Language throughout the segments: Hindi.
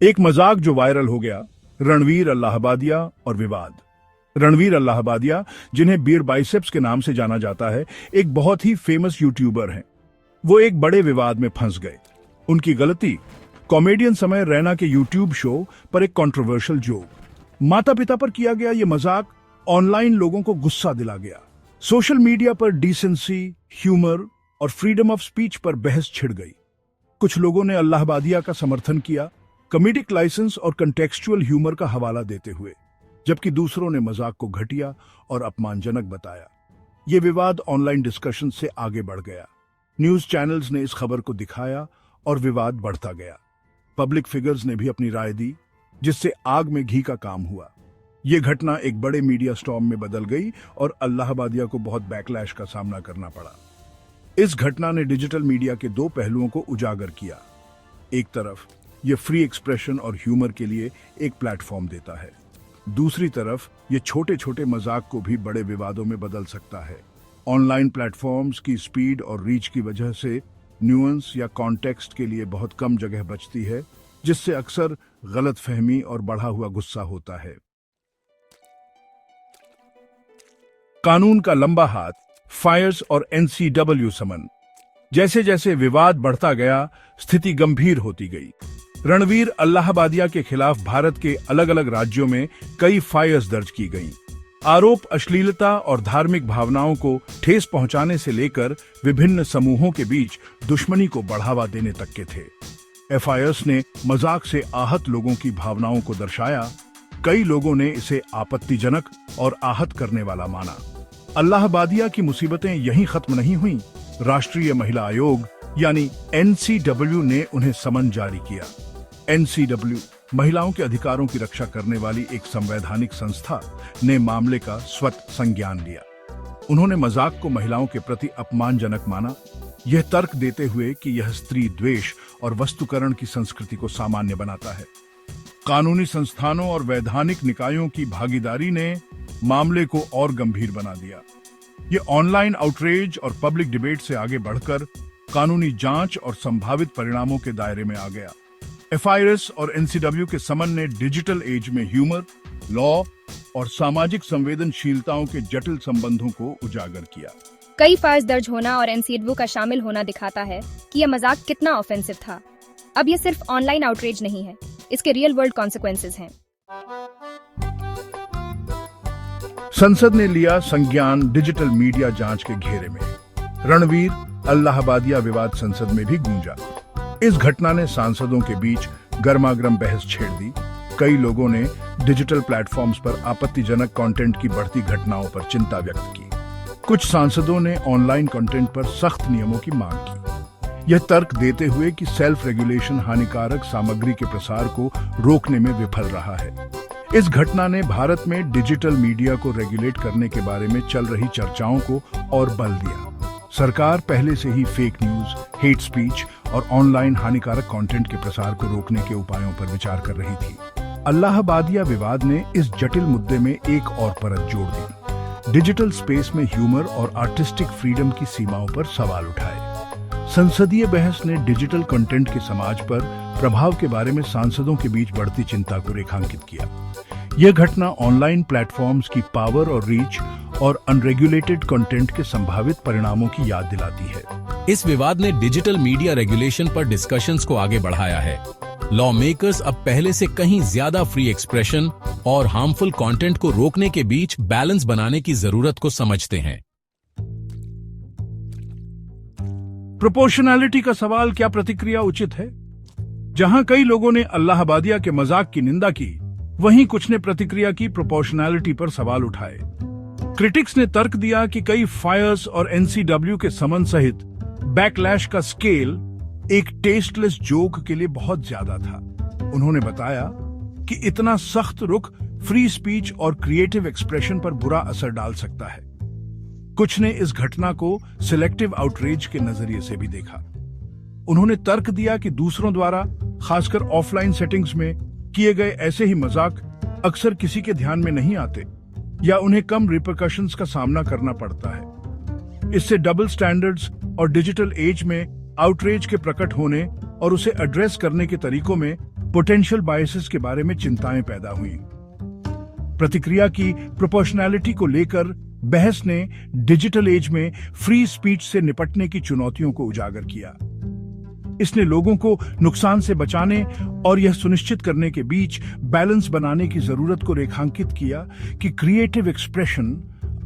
एक मजाक जो वायरल हो गया, रणवीर अल्लाहबादिया और विवाद। रणवीर अल्लाहबादिया, जिन्हें बीयर बाइसेप्स के नाम से जाना जाता है, एक बहुत ही फेमस यूट्यूबर हैं। वो एक बड़े विवाद में फंस गए। उनकी गलती, कॉमेडियन समय रैना के यूट्यूब शो पर एक कंट्रोवर्शियल जोक, माता पिता पर किया गया ये मजाक ऑनलाइन लोगों को गुस्सा दिला गया। सोशल मीडिया पर डिसेंसी, ह्यूमर और फ्रीडम ऑफ स्पीच पर बहस छिड़ गई। कुछ लोगों ने अल्लाहबादिया का समर्थन किया, कॉमेडिक लाइसेंस और कंटेक्सचुअल ह्यूमर का हवाला देते हुए, जबकि दूसरों ने मजाक को घटिया और अपमानजनक बताया। ये विवाद ऑनलाइन डिस्कशन से आगे बढ़ गया। न्यूज चैनल्स ने इस खबर को दिखाया और विवाद बढ़ता गया। पब्लिक फिगर्स ने भी अपनी राय दी, जिससे आग में घी का काम हुआ। ये घटना एक बड़े मीडिया स्टॉर्म में बदल गई और अल्लाहबादिया को बहुत बैकलैश का सामना करना पड़ा। इस घटना ने डिजिटल मीडिया के दो पहलुओं को उजागर किया। एक तरफ ये फ्री एक्सप्रेशन और ह्यूमर के लिए एक प्लेटफॉर्म देता है, दूसरी तरफ ये छोटे छोटे मजाक को भी बड़े विवादों में बदल सकता है। ऑनलाइन प्लेटफॉर्म्स की स्पीड और रीच की वजह से न्यूएंस या कॉन्टेक्स्ट के लिए बहुत कम जगह बचती है, जिससे अक्सर गलतफहमी और बढ़ा हुआ गुस्सा होता है। कानून का लंबा हाथ, फायर्स और एनसीडब्ल्यू समन। जैसे जैसे विवाद बढ़ता गया, स्थिति गंभीर होती गई। रणवीर अल्लाहबादिया के खिलाफ भारत के अलग अलग राज्यों में कई फायर्स दर्ज की गईं। आरोप अश्लीलता और धार्मिक भावनाओं को ठेस पहुंचाने से लेकर विभिन्न समूहों के बीच दुश्मनी को बढ़ावा देने तक के थे। एफआईआर्स ने मजाक से आहत लोगों की भावनाओं को दर्शाया। कई लोगों ने इसे आपत्तिजनक और आहत करने वाला माना। अल्लाहबादिया की मुसीबतें यहीं खत्म नहीं हुईं। राष्ट्रीय महिला आयोग यानी एनसीडब्ल्यू ने उन्हें समन जारी किया। एनसीडब्ल्यू महिलाओं के अधिकारों की रक्षा करने वाली एक संवैधानिक संस्था ने मामले का स्वतः संज्ञान लिया। उन्होंने मजाक को महिलाओं के प्रति अपमानजनक माना, यह तर्क देते हुए कि यह स्त्री द्वेष और वस्तुकरण की संस्कृति को सामान्य बनाता है। कानूनी संस्थानों और वैधानिक निकायों की भागीदारी ने मामले को और गंभीर बना दिया। ये ऑनलाइन आउटरीच और पब्लिक डिबेट से आगे बढ़कर कानूनी जांच और संभावित परिणामों के दायरे में आ गया। एफआईआरएस और एनसीडब्ल्यू के समन ने डिजिटल एज में ह्यूमर, लॉ और सामाजिक संवेदनशीलताओं के जटिल संबंधों को उजागर किया। कई फायर्स दर्ज होना और एनसीडब्ल्यू का शामिल होना दिखाता है कि यह मजाक कितना ऑफेंसिव था। अब यह सिर्फ ऑनलाइन आउटरीच नहीं है, इसके रियल वर्ल्ड कॉन्सिक्वेंसेस हैं। संसद ने लिया संज्ञान डिजिटल मीडिया जांच के घेरे में। रणवीर अल्लाहबादिया विवाद संसद में भी गूंजा। इस घटना ने सांसदों के बीच गर्मागर्म बहस छेड़ दी। कई लोगों ने डिजिटल प्लेटफॉर्म्स पर आपत्तिजनक कंटेंट की बढ़ती घटनाओं पर चिंता व्यक्त की। कुछ सांसदों ने ऑनलाइन कंटेंट पर सख्त नियमों की मांग की, यह तर्क देते हुए कि सेल्फ रेगुलेशन हानिकारक सामग्री के प्रसार को रोकने में विफल रहा है। इस घटना ने भारत में डिजिटल मीडिया को रेगुलेट करने के बारे में चल रही चर्चाओं को और बल दिया। सरकार पहले से ही फेक न्यूज, हेट स्पीच और ऑनलाइन हानिकारक कंटेंट के प्रसार को रोकने के उपायों पर विचार कर रही थी। अल्लाहबादिया विवाद ने इस जटिल मुद्दे में एक और परत जोड़ दी। डिजिटल स्पेस में ह्यूमर और आर्टिस्टिक फ्रीडम की सीमाओं पर सवाल उठाए। संसदीय बहस ने डिजिटल कंटेंट के समाज पर प्रभाव के बारे में सांसदों के बीच बढ़ती चिंता को रेखांकित किया। यह घटना ऑनलाइन प्लेटफॉर्म्स की पावर और रीच और अनरेगुलेटेड कंटेंट के संभावित परिणामों की याद दिलाती है। इस विवाद ने डिजिटल मीडिया रेगुलेशन पर डिस्कशंस को आगे बढ़ाया है। लॉ मेकर्स अब पहले से कहीं ज्यादा फ्री एक्सप्रेशन और हार्मफुल कंटेंट को रोकने के बीच बैलेंस बनाने की जरूरत को समझते हैं। प्रोपोर्शनैलिटी का सवाल, क्या प्रतिक्रिया उचित है? जहां कई लोगों ने अल्लाहबादिया के मजाक की निंदा की, वहीं कुछ ने प्रतिक्रिया की प्रोपोर्शनैलिटी पर सवाल उठाए। क्रिटिक्स ने तर्क दिया कि कई फायर्स और एनसीडब्ल्यू के समन सहित बैकलैश का स्केल एक टेस्टलेस जोक के लिए बहुत ज्यादा था। उन्होंने बताया कि इतना सख्त रुख फ्री स्पीच और क्रिएटिव एक्सप्रेशन पर बुरा असर डाल सकता है। कुछ ने इस घटना को सिलेक्टिव आउटरीच के नजरिए से भी देखा। उन्होंने तर्क दिया कि दूसरों द्वारा, खासकर ऑफलाइन सेटिंग्स में किए गए ऐसे ही मजाक अक्सर किसी के ध्यान में नहीं आते या उन्हें कम रिपरकशंस का सामना करना पड़ता है। इससे डबल स्टैंडर्ड्स और डिजिटल एज में आउटरीच के प्रकट होने और उसे एड्रेस करने के तरीकों में पोटेंशियल बायसेस के बारे में चिंताएं पैदा हुई। प्रतिक्रिया की प्रोपोर्शनैलिटी को लेकर बहस ने डिजिटल एज में फ्री स्पीच से निपटने की चुनौतियों को उजागर किया। इसने लोगों को नुकसान से बचाने और यह सुनिश्चित करने के बीच बैलेंस बनाने की जरूरत को रेखांकित किया कि क्रिएटिव एक्सप्रेशन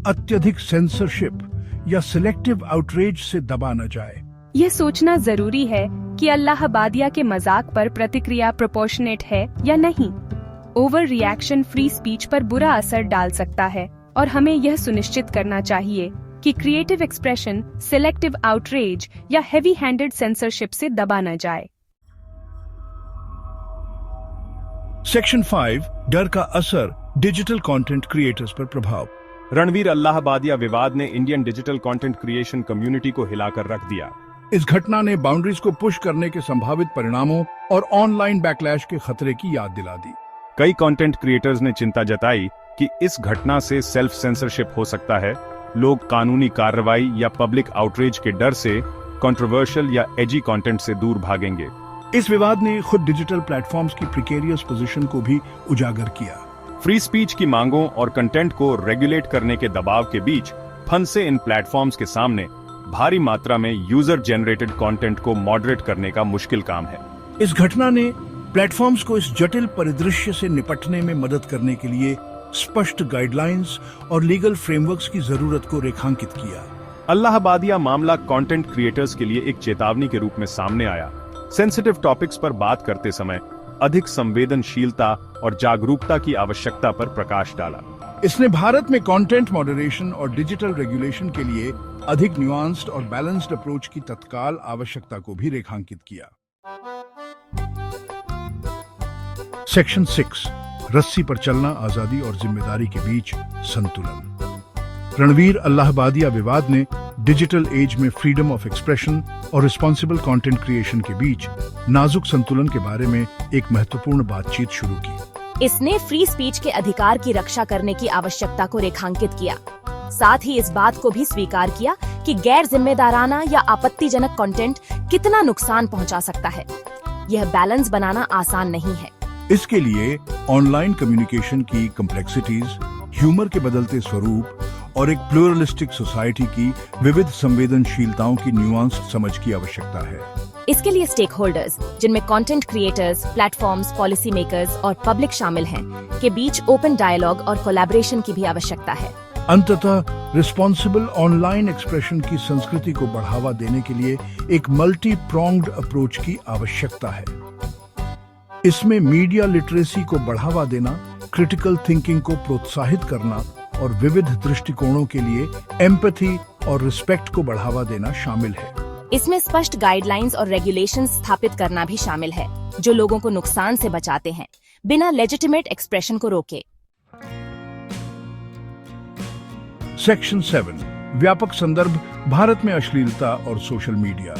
अत्यधिक सेंसरशिप या सिलेक्टिव आउटरेज से दबा न जाए। यह सोचना जरूरी है कि अल्लाहबादिया के मजाक पर प्रतिक्रिया प्रोपोर्शनेट है या नहीं। ओवर रिएक्शन फ्री स्पीच पर बुरा असर डाल सकता है और हमें यह सुनिश्चित करना चाहिए कि क्रिएटिव एक्सप्रेशन सिलेक्टिव आउटरेज या हेवी हैंडेड सेंसरशिप से दबा न जाए। सेक्शन 5 डर का असर डिजिटल कंटेंट क्रिएटर्स पर प्रभाव। रणवीर अल्लाहबादिया विवाद ने Indian digital content creation community को हिलाकर रख दिया। इस घटना ने बाउंड्रीज को पुश करने के संभावित परिणामों और ऑनलाइन बैकलैश के खतरे की याद दिला दी। कई कंटेंट क्रिएटर्स ने चिंता जताई कि इस घटना से सेल्फ सेंसरशिप हो सकता है। लोग कानूनी कार्रवाई या पब्लिक आउटरीच के डर से कंट्रोवर्शियल या एजी कंटेंट से दूर भागेंगे। इस विवाद ने खुद डिजिटल प्लेटफॉर्म्स की प्रिकेरियस पोजीशन को भी उजागर किया। फ्री स्पीच की मांगों और कंटेंट को रेगुलेट करने के दबाव के बीच फंसे इन प्लेटफॉर्म्स के सामने भारी मात्रा में यूजर जनरेटेड कंटेंट को मॉडरेट करने का मुश्किल काम है। इस घटना ने प्लेटफॉर्म्स को इस जटिल परिदृश्य से निपटने में मदद करने के लिए स्पष्ट गाइडलाइंस और लीगल फ्रेमवर्क्स की जरूरत को रेखांकित किया। अल्लाहबादिया मामला कंटेंट क्रिएटर्स के लिए एक चेतावनी के रूप में सामने आया। सेंसिटिव टॉपिक्स पर बात करते समय अधिक संवेदनशीलता और जागरूकता की आवश्यकता पर प्रकाश डाला। इसने भारत में कंटेंट मॉडरेशन और डिजिटल रेगुलेशन के लिए अधिक न्यूआंस्ड और बैलेंस्ड अप्रोच की तत्काल आवश्यकता को भी रेखांकित किया। सेक्शन 6 रस्सी पर चलना, आजादी और जिम्मेदारी के बीच संतुलन। रणवीर अल्लाहबादिया विवाद ने डिजिटल एज में फ्रीडम ऑफ एक्सप्रेशन और रिस्पॉन्सिबल कंटेंट क्रिएशन के बीच नाजुक संतुलन के बारे में एक महत्वपूर्ण बातचीत शुरू की। इसने फ्री स्पीच के अधिकार की रक्षा करने की आवश्यकता को रेखांकित किया। साथ ही इस बात को भी स्वीकार किया कि गैर जिम्मेदाराना या आपत्तिजनक कंटेंट कितना नुकसान पहुंचा सकता है। यह बैलेंस बनाना आसान नहीं है। इसके लिए ऑनलाइन कम्युनिकेशन की कॉम्प्लेक्सिटीज, ह्यूमर के बदलते स्वरूप और एक प्लूरलिस्टिक सोसाइटी की विविध संवेदनशीलताओं की न्यूआंस्ड समझ की आवश्यकता है। इसके लिए स्टेक होल्डर्स, जिनमें content creators, platforms, policy makers और पब्लिक शामिल हैं, के बीच ओपन डायलॉग और कोलैबोरेशन की भी आवश्यकता है। अंततः रिस्पॉन्सिबल ऑनलाइन एक्सप्रेशन की संस्कृति को बढ़ावा देने के लिए एक मल्टी प्रोंग्ड अप्रोच की आवश्यकता है। इसमें मीडिया लिटरेसी को बढ़ावा देना, क्रिटिकल थिंकिंग को प्रोत्साहित करना और विविध दृष्टिकोणों के लिए एम्पैथी और रिस्पेक्ट को बढ़ावा देना शामिल है। इसमें स्पष्ट गाइडलाइंस और रेगुलेशंस स्थापित करना भी शामिल है, जो लोगों को नुकसान से बचाते हैं, बिना लेजिटिमेट एक्सप्रेशन को रोके। सेक्शन 7 व्यापक संदर्भ, भारत में अश्लीलता और सोशल मीडिया।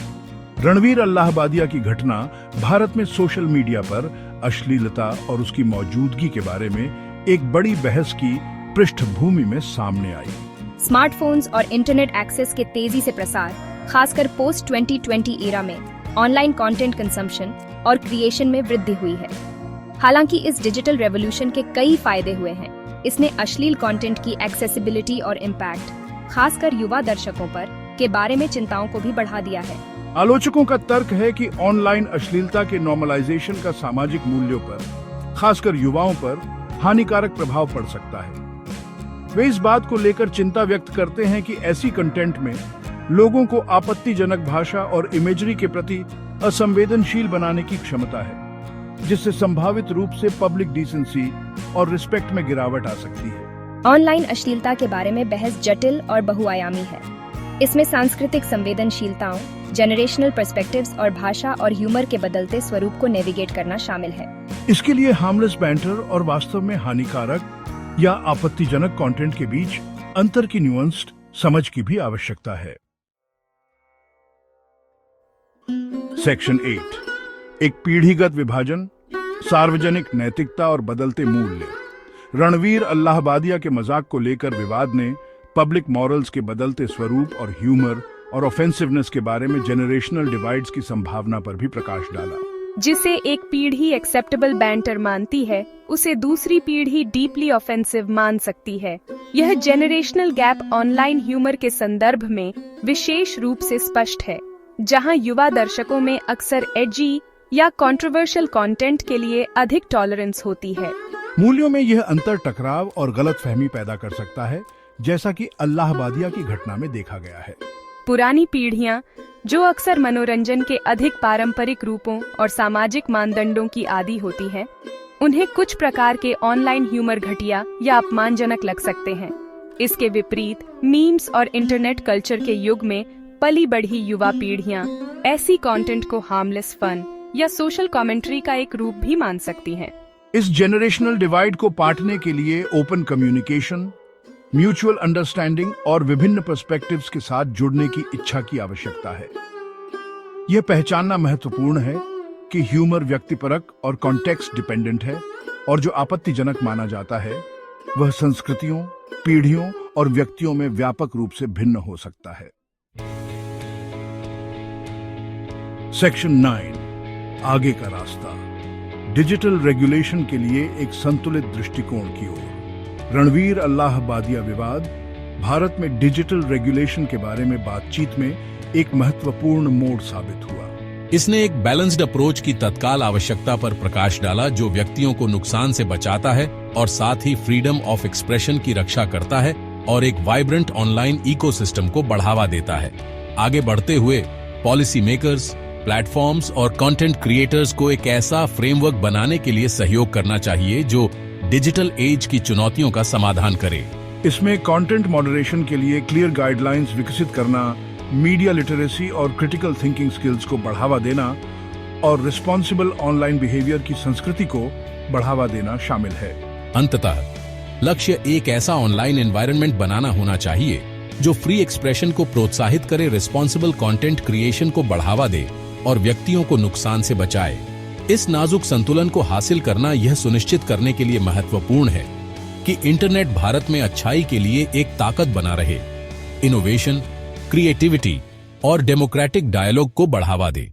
रणवीर अल्लाहबादिया की घटना भारत में सोशल मीडिया पर अश्लीलता और उसकी मौजूदगी के बारे में एक बड़ी बहस की पृष्ठभूमि में सामने आई। स्मार्टफोन्स और इंटरनेट एक्सेस के तेजी से प्रसार, खासकर पोस्ट 2020 एरा में ऑनलाइन कंटेंट कंजम्पशन और क्रिएशन में वृद्धि हुई है। हालांकि इस डिजिटल रेवोल्यूशन के कई फायदे हुए हैं। इसने अश्लील कंटेंट की एक्सेसिबिलिटी और इम्पैक्ट, खासकर युवा दर्शकों पर, के बारे में चिंताओं को भी बढ़ा दिया है। आलोचकों का तर्क है कि ऑनलाइन अश्लीलता के नॉर्मलाइजेशन का सामाजिक मूल्यों पर, खासकर युवाओं पर, हानिकारक प्रभाव पड़ सकता है। वे इस बात को लेकर चिंता व्यक्त करते हैं कि ऐसी कंटेंट में लोगों को आपत्तिजनक भाषा और इमेजरी के प्रति असंवेदनशील बनाने की क्षमता है, जिससे संभावित रूप से पब्लिक डिसेंसी और रिस्पेक्ट में गिरावट आ सकती है। ऑनलाइन अश्लीलता के बारे में बहस जटिल और बहुआयामी है। इसमें सांस्कृतिक संवेदनशीलताओं, जनरेशनल पर्सपेक्टिव्स और भाषा और ह्यूमर के बदलते स्वरूप को नेविगेट करना शामिल है। इसके लिए हार्मलेस बैंटर और वास्तव में हानिकारक या आपत्तिजनक कंटेंट के बीच अंतर की न्यूआंस्ड समझ की भी आवश्यकता है। सेक्शन 8 एक पीढ़ीगत विभाजन, सार्वजनिक नैतिकता और बदलते मूल्य। रणवीर अल्लाहबादिया के मजाक को लेकर विवाद ने पब्लिक मॉरल्स के बदलते स्वरूप और ह्यूमर और ऑफेंसिवनेस के बारे में जेनरेशनल डिवाइड्स की संभावना पर भी प्रकाश डाला। जिसे एक पीढ़ी एक्सेप्टेबल बैंटर मानती है, उसे दूसरी पीढ़ी डीपली ऑफेंसिव मान सकती है। यह जेनरेशनल गैप ऑनलाइन ह्यूमर के संदर्भ में विशेष रूप से स्पष्ट है, जहां युवा दर्शकों में अक्सर एजी या कंट्रोवर्शियल कंटेंट के लिए अधिक टॉलरेंस होती है। मूल्यों में यह अंतर टकराव और गलतफहमी पैदा कर सकता है, जैसा कि अल्लाहबादिया की घटना में देखा गया है। पुरानी पीढ़ियां, जो अक्सर मनोरंजन के अधिक पारंपरिक रूपों और सामाजिक मानदंडों की आदी होती हैं, उन्हें कुछ प्रकार के ऑनलाइन ह्यूमर घटिया या अपमानजनक लग सकते हैं। इसके विपरीत मीम्स और इंटरनेट कल्चर के युग में पली बढ़ी युवा पीढ़ियां ऐसी कंटेंट को हार्मलेस फन या सोशल कमेंट्री का एक रूप भी मान सकती हैं। इस जेनरेशनल डिवाइड को पाटने के लिए ओपन कम्युनिकेशन, म्यूचुअल अंडरस्टैंडिंग और विभिन्न पर्सपेक्टिव्स के साथ जुड़ने की इच्छा की आवश्यकता है। यह पहचानना महत्वपूर्ण है कि ह्यूमर व्यक्तिपरक और कॉन्टेक्स्ट डिपेंडेंट है, और जो आपत्तिजनक माना जाता है वह संस्कृतियों, पीढ़ियों और व्यक्तियों में व्यापक रूप से भिन्न हो सकता है। सेक्शन 9, आगे का रास्ता। डिजिटल रेगुलेशन के लिए एक संतुलित दृष्टिकोण की ओर। रणवीर अल्लाहबादिया विवाद भारत में डिजिटल रेगुलेशन के बारे में बातचीत में एक महत्वपूर्ण मोड़ साबित हुआ। इसने एक बैलेंस्ड अप्रोच की तत्काल आवश्यकता पर प्रकाश डाला, जो व्यक्तियों को नुकसान से बचाता है और साथ ही फ्रीडम ऑफ एक्सप्रेशन की रक्षा करता है और एक वाइब्रेंट ऑनलाइन इकोसिस्टम को बढ़ावा देता है। आगे बढ़ते हुए पॉलिसी मेकर्स, प्लेटफॉर्म्स और कंटेंट क्रिएटर्स को एक ऐसा फ्रेमवर्क बनाने के लिए सहयोग करना चाहिए जो डिजिटल एज की चुनौतियों का समाधान करे। इसमें कंटेंट मॉडरेशन के लिए क्लियर गाइडलाइंस विकसित करना, मीडिया लिटरेसी और क्रिटिकल थिंकिंग स्किल्स को बढ़ावा देना और रिस्पॉन्सिबल ऑनलाइन बिहेवियर की संस्कृति को बढ़ावा देना शामिल है। अंततः लक्ष्य एक ऐसा ऑनलाइन एनवायरनमेंट बनाना होना चाहिए जो फ्री एक्सप्रेशन को प्रोत्साहित करे, रिस्पॉन्सिबल कंटेंट क्रिएशन को बढ़ावा दे और व्यक्तियों को नुकसान से बचाए। इस नाजुक संतुलन को हासिल करना यह सुनिश्चित करने के लिए महत्वपूर्ण है कि इंटरनेट भारत में अच्छाई के लिए एक ताकत बना रहे, इनोवेशन, क्रिएटिविटी और डेमोक्रेटिक डायलॉग को बढ़ावा दे।